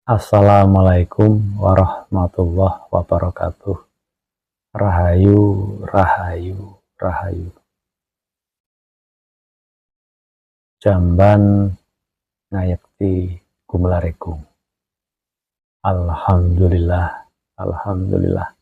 Assalamualaikum warahmatullahi wabarakatuh. Rahayu, rahayu, rahayu. Jamban ngayekti gumlaregung. Alhamdulillah, alhamdulillah.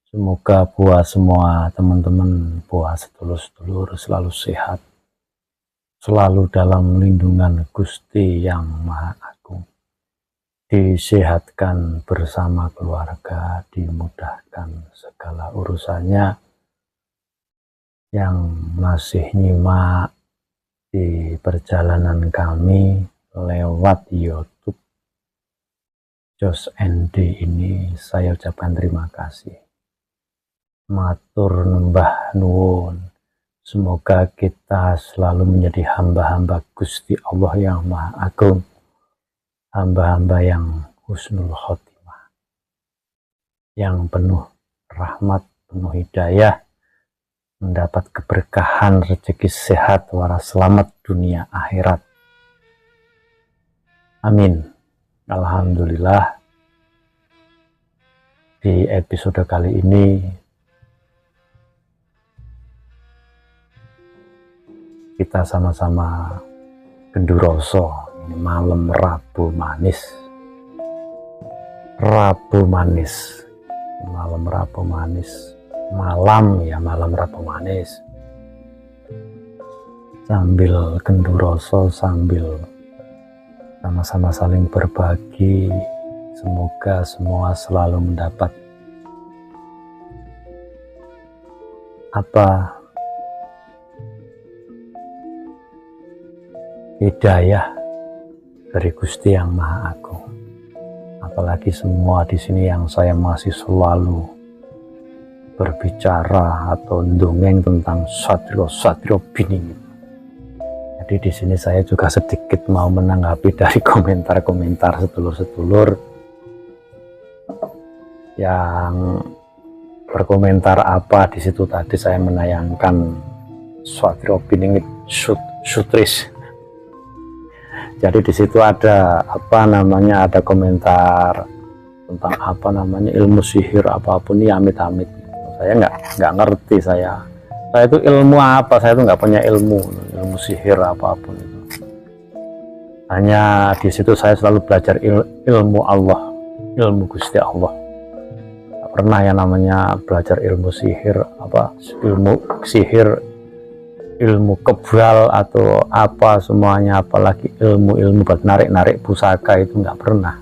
Semoga buat semua teman-teman, buat sedulur-sedulur selalu sehat, selalu dalam lindungan Gusti Yang Maha Agung, disehatkan bersama keluarga, dimudahkan segala urusannya. Yang masih nyimak di perjalanan kami lewat YouTube Jos ND ini, saya ucapkan terima kasih, matur nembah nuwun. Semoga kita selalu menjadi hamba-hamba Gusti Allah yang Maha Agung, hamba-hamba yang husnul khotimah, yang penuh rahmat, penuh hidayah, mendapat keberkahan, rezeki sehat, waras selamat dunia akhirat. Amin. Alhamdulillah. Di episode kali ini kita sama-sama genduroso. Ini malam Rabu manis. Rabu manis. Malam Rabu manis. Malam Rabu manis. Sambil genduroso, sambil sama-sama saling berbagi. Semoga semua selalu mendapat hidayah dari Gusti Yang Maha Agung. Apalagi semua di sini yang saya masih selalu berbicara atau dongeng tentang satrio biningit. Jadi di sini saya juga sedikit mau menanggapi dari komentar-komentar sedulur-sedulur yang berkomentar apa di situ. Tadi saya menayangkan satrio biningit sutris. Jadi di situ ada ada komentar tentang ilmu sihir apapun ini, amit-amit. Saya nggak ngerti, saya itu ilmu apa, saya itu nggak punya ilmu sihir apapun itu. Hanya di situ saya selalu belajar ilmu Allah, ilmu Gusti Allah. Nggak pernah yang namanya belajar ilmu sihir, ilmu kebal atau apa semuanya, apalagi ilmu buat narik pusaka, itu nggak pernah.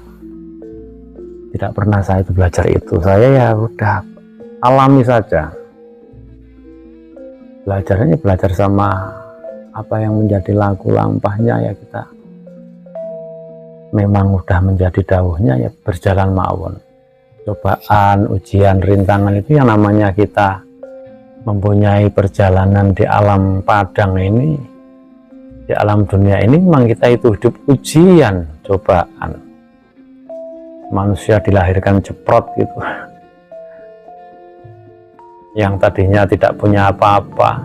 Tidak pernah saya itu belajar itu. Saya ya udah alami saja. Belajarnya belajar sama apa yang menjadi laku lampahnya, ya kita memang udah menjadi dawuhnya, ya berjalan mawon. Cobaan, ujian, rintangan itu yang namanya kita mempunyai perjalanan di alam padang ini, di alam dunia ini. Memang kita itu hidup ujian, cobaan. Manusia dilahirkan ceprot gitu, yang tadinya tidak punya apa-apa,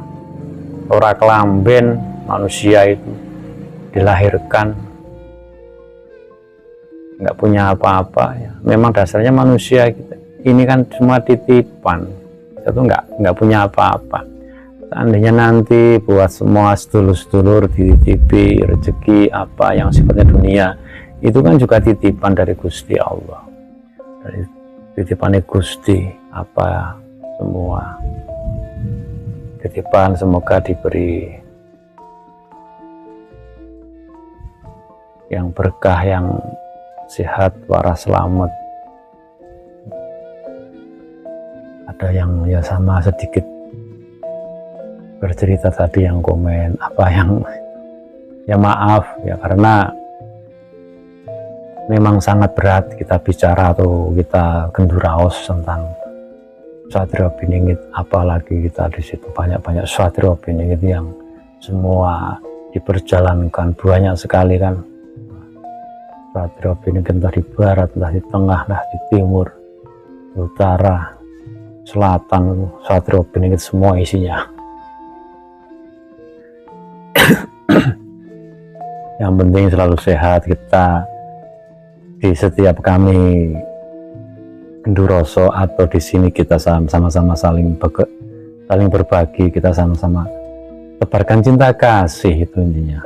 ora kelamben, manusia itu dilahirkan nggak punya apa-apa. Ya, memang dasarnya manusia kita ini kan cuma titipan, kita tuh nggak punya apa-apa. Seandainya nanti buat semua sedulur-sedulur dititipi rezeki apa yang sifatnya dunia, itu kan juga titipan dari Gusti Allah, dari titipannya Gusti, apa semua titipan. Semoga diberi yang berkah, yang sehat, waras selamat. Ada yang ya sama sedikit bercerita tadi yang komen ya maaf ya, karena memang sangat berat kita bicara atau kita genduraos tentang satrio biningit, apalagi kita di situ banyak satrio biningit yang semua diperjalankan banyak sekali kan. Satrio biningit entah di barat, entah di tengah, entah di timur, utara, selatan, satrio biningit semua isinya. Yang penting selalu sehat, kita di setiap kami Genduroso atau di sini kita sama-sama saling berbagi, kita sama-sama tebarkan cinta kasih, itu intinya.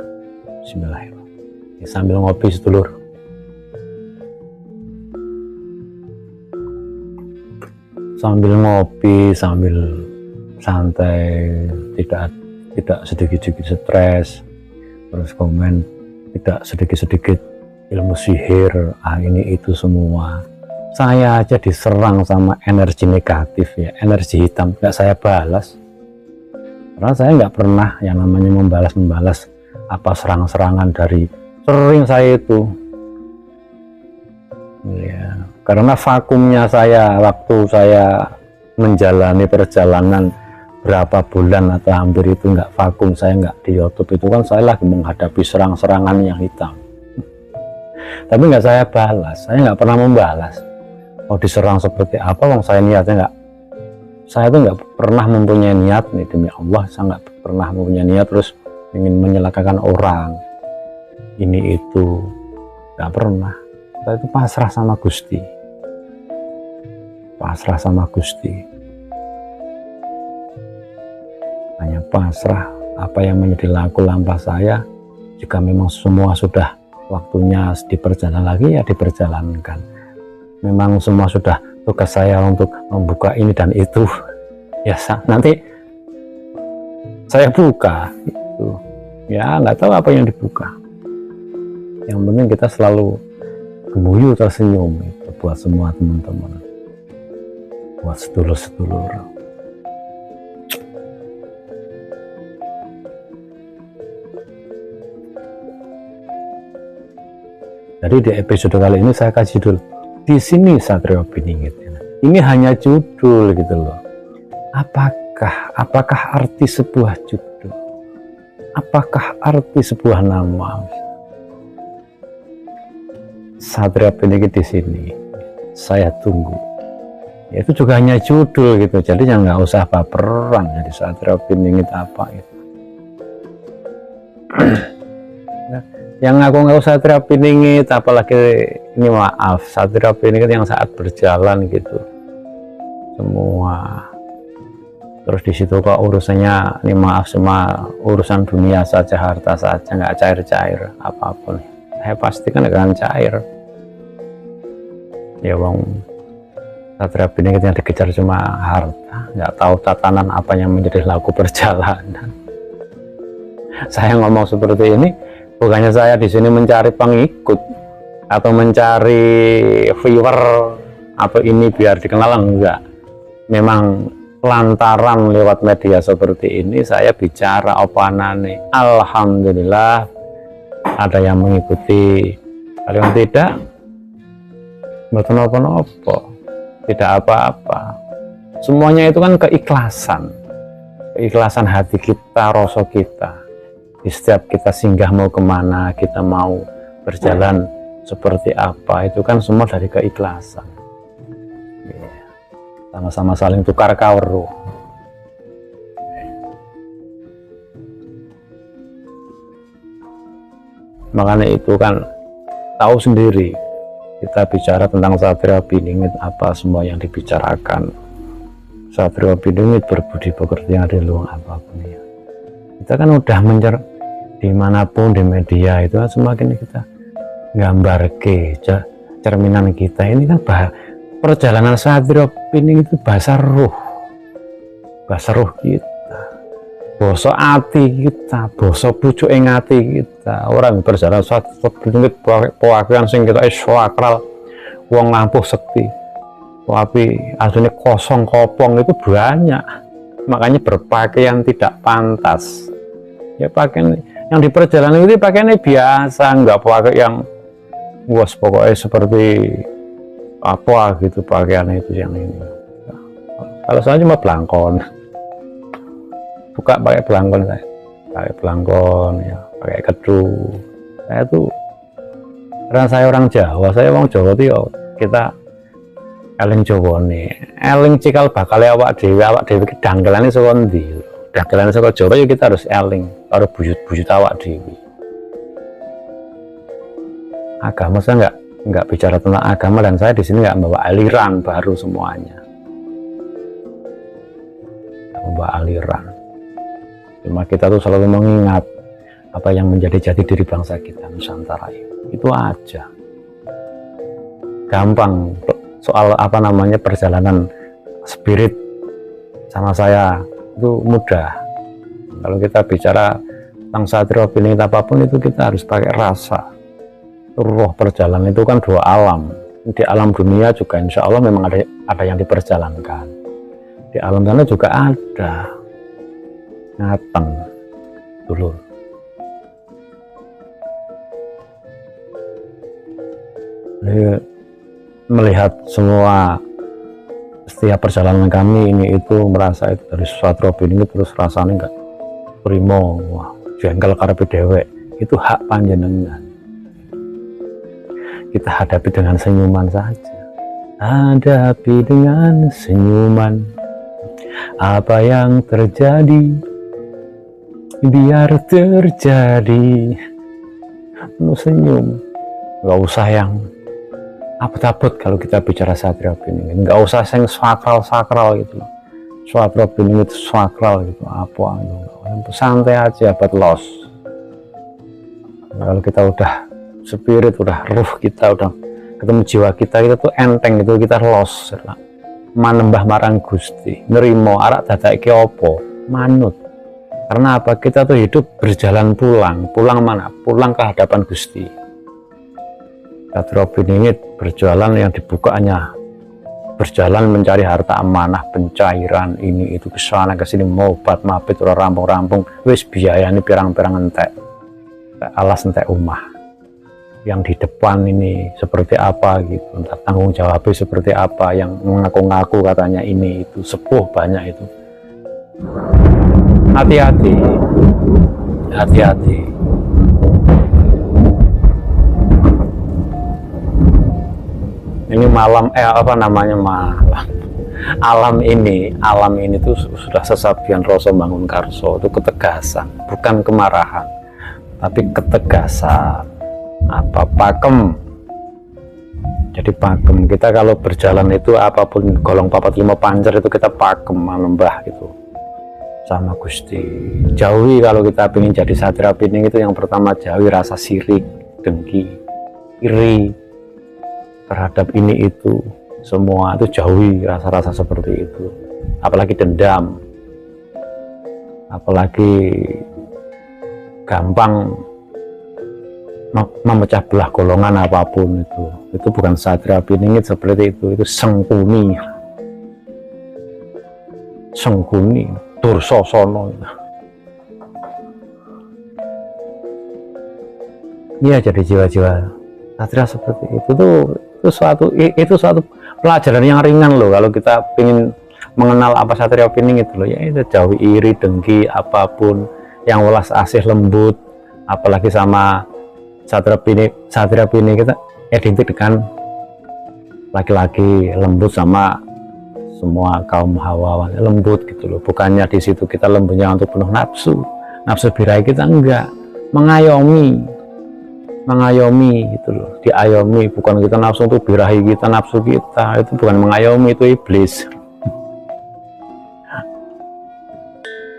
Bismillahirrahmanirrahim. Sambil ngopi sedulur. Sambil ngopi, sambil santai, tidak sedikit-sedikit stres, terus komen, tidak sedikit-sedikit ilmu sihir, ini itu semua. Saya aja diserang sama energi negatif ya, energi hitam, nggak saya balas. Karena saya nggak pernah yang namanya membalas apa serang-serangan dari sering saya itu. Ya, karena vakumnya saya waktu saya menjalani perjalanan berapa bulan atau hampir itu nggak vakum, saya nggak di YouTube itu kan saya lagi menghadapi serang-serangan yang hitam. Tapi nggak saya balas, saya nggak pernah membalas. Mau diserang seperti apa, wong saya niatnya nggak, saya tuh nggak pernah mempunyai niat nih, demi Allah saya nggak pernah mempunyai niat terus ingin menyelakakan orang ini itu, nggak pernah. Saya itu pasrah sama Gusti, pasrah sama Gusti, hanya pasrah. Apa yang menjadi laku lampah saya, jika memang semua sudah waktunya diperjalan lagi ya diperjalankan. Memang semua sudah tugas saya untuk membuka ini dan itu, ya nanti saya buka itu. Ya nggak tahu apa yang dibuka, yang penting kita selalu gemuyu tersenyum itu buat semua teman-teman, buat sedulur-sedulur. Jadi di episode kali ini saya kasih judul di sini Satrio Piningit. Ini hanya judul gitu loh. Apakah arti sebuah judul? Apakah arti sebuah nama? Satrio Piningit di sini. Saya tunggu. Ya, itu juga hanya judul gitu. Jadi yang nggak usah baperan jadi Satrio Piningit apa itu. Yang aku nggak usah Satrio Piningit, apalagi ini maaf Satrio Piningit yang saat berjalan gitu semua. Terus di situ kok urusannya ini maaf semua urusan dunia saja, harta saja, nggak cair-cair apapun. Saya pastikan akan cair. Ya wong Satrio Piningit yang dikejar cuma harta, nggak tahu tatanan apa yang menjadi laku perjalanan. Saya ngomong seperti ini bukannya saya di sini mencari pengikut atau mencari viewer atau ini biar dikenal, enggak. Memang lantaran lewat media seperti ini saya bicara opanane. Alhamdulillah ada yang mengikuti. Kalau yang tidak, mboten apa-apa, tidak apa-apa. Semuanya itu kan keikhlasan hati kita, rasa kita. Di setiap kita singgah mau kemana, kita mau berjalan seperti apa, itu kan semua dari keikhlasan. Sama-sama saling tukar kawruh. Makanya itu kan tahu sendiri, kita bicara tentang Satrio Piningit, apa semua yang dibicarakan. Satrio Piningit berbudi pekerti yang ada di luang apapun ya. Kita kan udah dimanapun di media itu kan semakin kita gambar ke cerminan kita ini kan perjalanan Satrio Piningit itu bahasa ruh kita, boso ati kita, boso pucuk ing ati kita. Orang berjalan Satrio Piningit pewakilan sing kita sakral, wong lampuh sekti, tapi aslinya kosong kopong itu banyak. Makanya berpakaian tidak pantas ya, pakaian yang di perjalanan itu pakaiannya biasa, nggak pakai yang was pokoknya seperti apa gitu pakaiannya itu yang ini. Kalau saya cuma belangkon, buka pakai belangkon, saya pakai belangkon ya, pakai kedu. Saya tuh karena saya orang Jawa, saya orang Jawa tuh ya, kita eling Jawa nih, eling cikal bakal awak dewi danggelane saka ndi. Dagelan saka Jawa ya kita harus eling karo buyut-buyut awak dewi. Agama saya nggak bicara tentang agama, dan saya di sini nggak membawa aliran baru semuanya, membawa aliran. Cuma kita tuh selalu mengingat apa yang menjadi jati diri bangsa kita Nusantara itu aja. Gampang soal apa namanya perjalanan spirit sama saya itu mudah. Kalau kita bicara tentang satria piningit apapun itu kita harus pakai rasa. Roh perjalanan itu kan dua alam. Di alam dunia juga insya Allah memang ada yang diperjalankan. Di alam sana juga ada. Ngateng dulu. Melihat semua setiap perjalanan kami ini itu merasa itu dari satria piningit terus rasanya enggak primo, wah jengkel karepe dewek, itu hak panjenengan. Kita hadapi dengan senyuman saja, hadapi dengan senyuman apa yang terjadi biar terjadi, penuh senyum, nggak usah yang abot-abot. Kalau kita bicara satria piningit nggak usah yang sakral gitu loh. Satria piningit sakral gitu apa gitu, santai aja buat los. Kalau kita udah spirit, udah ruh kita, udah ketemu jiwa kita, kita tuh enteng gitu, kita los manembah marang Gusti, nerimo arak dadak iki apa manut. Karena apa? Kita tuh hidup berjalan pulang mana? Pulang ke hadapan Gusti. Satria piningit berjalan yang dibukanya, berjalan mencari harta amanah, pencairan ini itu kesana kesini, mobat mabit ora rampung-rampung, wis biayane pirang-pirang entek, alas entek umah. Yang di depan ini seperti apa gitu, entah tanggung jawabnya seperti apa, yang mengaku-ngaku katanya ini itu sepuh banyak itu. Hati-hati, hati-hati. Ini malam apa namanya malam, alam ini tuh sudah sesabian rasa bangun karso, itu ketegasan, bukan kemarahan tapi ketegasan. Apa pakem, jadi pakem kita kalau berjalan itu apapun golong papat lima pancer itu kita pakem manembah itu sama Gusti. Jauhi kalau kita ingin jadi satria piningit itu yang pertama jauhi rasa sirik, dengki, iri terhadap ini itu semua, itu jauhi rasa-rasa seperti itu, apalagi dendam, apalagi gampang memecah belah golongan apapun itu bukan satria piningit seperti itu sengkuni dursosono. Iya, jadi jiwa-jiwa satria seperti itu suatu pelajaran yang ringan loh kalau kita ingin mengenal apa satria piningit loh, ya itu jauhi iri, dengki, apapun yang welas asih lembut, apalagi sama satria piningit kita identik dengan laki-laki lembut sama semua kaum hawawan, lembut gitu loh. Bukannya di situ kita lembutnya untuk penuh nafsu birahi, kita enggak, mengayomi gitu loh, diayomi, bukan kita nafsu untuk birahi kita, nafsu kita itu bukan mengayomi, itu iblis.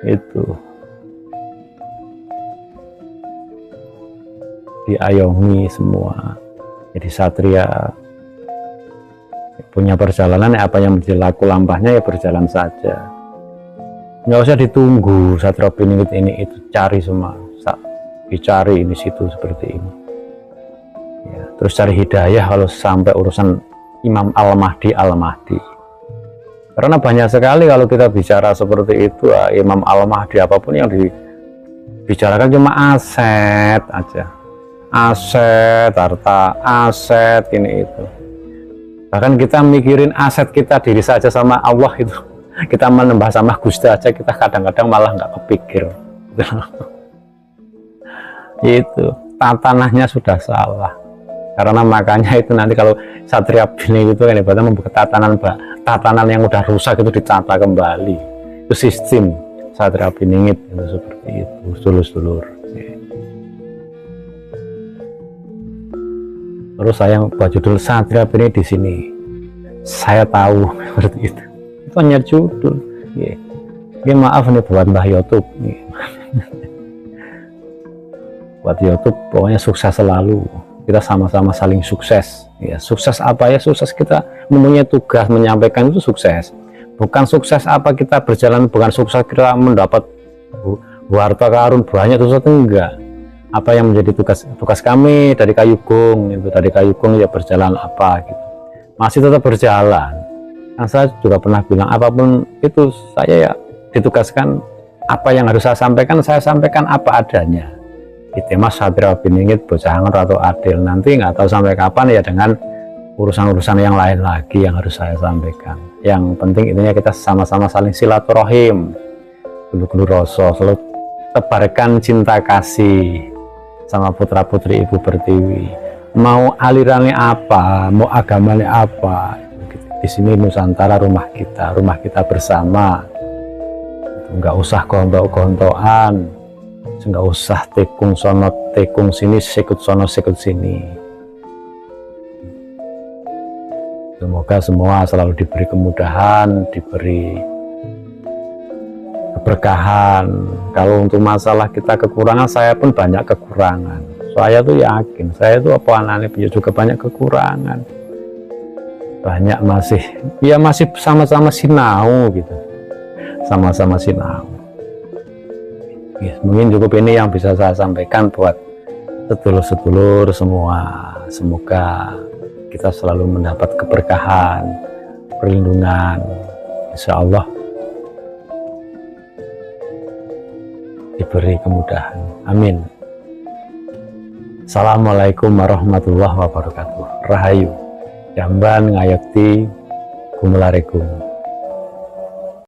Itu diayomi semua. Jadi satria punya perjalanan, apa yang menjadi laku lampahnya ya berjalan saja, nggak usah ditunggu satria piningit ini itu, cari semua, dicari ini situ seperti ini ya. Terus cari hidayah kalau sampai urusan Imam Al-Mahdi, karena banyak sekali kalau kita bicara seperti itu Imam Al-Mahdi, apapun yang dibicarakan cuma aset aja, aset, harta, aset ini itu. Bahkan kita mikirin aset kita diri saja sama Allah itu, kita menembah sama Gusti aja kita kadang-kadang malah nggak kepikir. Itu tatanahnya sudah salah. Karena makanya itu nanti kalau satria piningit itu kan ibaratnya membuka tatanan yang udah rusak itu ditata kembali. Itu sistem satria piningit itu seperti itu, sedulur-sedulur. Terus saya buat judul Satria Opini di sini. Saya tahu seperti itu. Itu hanya judul. Ini maaf nih buat Mbah YouTube. Buat YouTube pokoknya sukses selalu. Kita sama-sama saling sukses. Ya, sukses apa ya? Sukses kita mempunyai tugas menyampaikan itu sukses. Bukan sukses apa kita berjalan, bukan sukses kita mendapat harta karun banyak, itu enggak. Apa yang menjadi tugas kami dari Kayugung, itu dari Kayugung ya berjalan apa gitu. Masih tetap berjalan. Nah, saya juga pernah bilang apapun itu saya ya ditugaskan apa yang harus saya sampaikan apa adanya. Di tema Satria Opini Bojangan Ratu Adil, nanti nggak tahu sampai kapan ya, dengan urusan-urusan yang lain lagi yang harus saya sampaikan. Yang penting intinya kita sama-sama saling silaturahim, gulu-gulu rasa, selalu tebarkan cinta kasih sama putra-putri Ibu Pertiwi. Mau alirannya apa, mau agamanya apa, di sini Nusantara rumah kita bersama. Nggak usah gontok-gontokan, nggak usah tekung sono tekung sini, sikut sono sikut sini. Semoga semua selalu diberi kemudahan, diberi keberkahan. Kalau untuk masalah kita kekurangan, saya pun banyak kekurangan. Saya tuh yakin, saya tuh apa anaknya punya juga banyak kekurangan. Banyak masih sama-sama sinau gitu. Sama-sama sinau. Ya, mungkin cukup ini yang bisa saya sampaikan buat sedulur-sedulur semua. Semoga kita selalu mendapat keberkahan, perlindungan, insya Allah diberi kemudahan. Amin. Assalamualaikum warahmatullahi wabarakatuh. Rahayu. Jamban ngayakti kumularikum.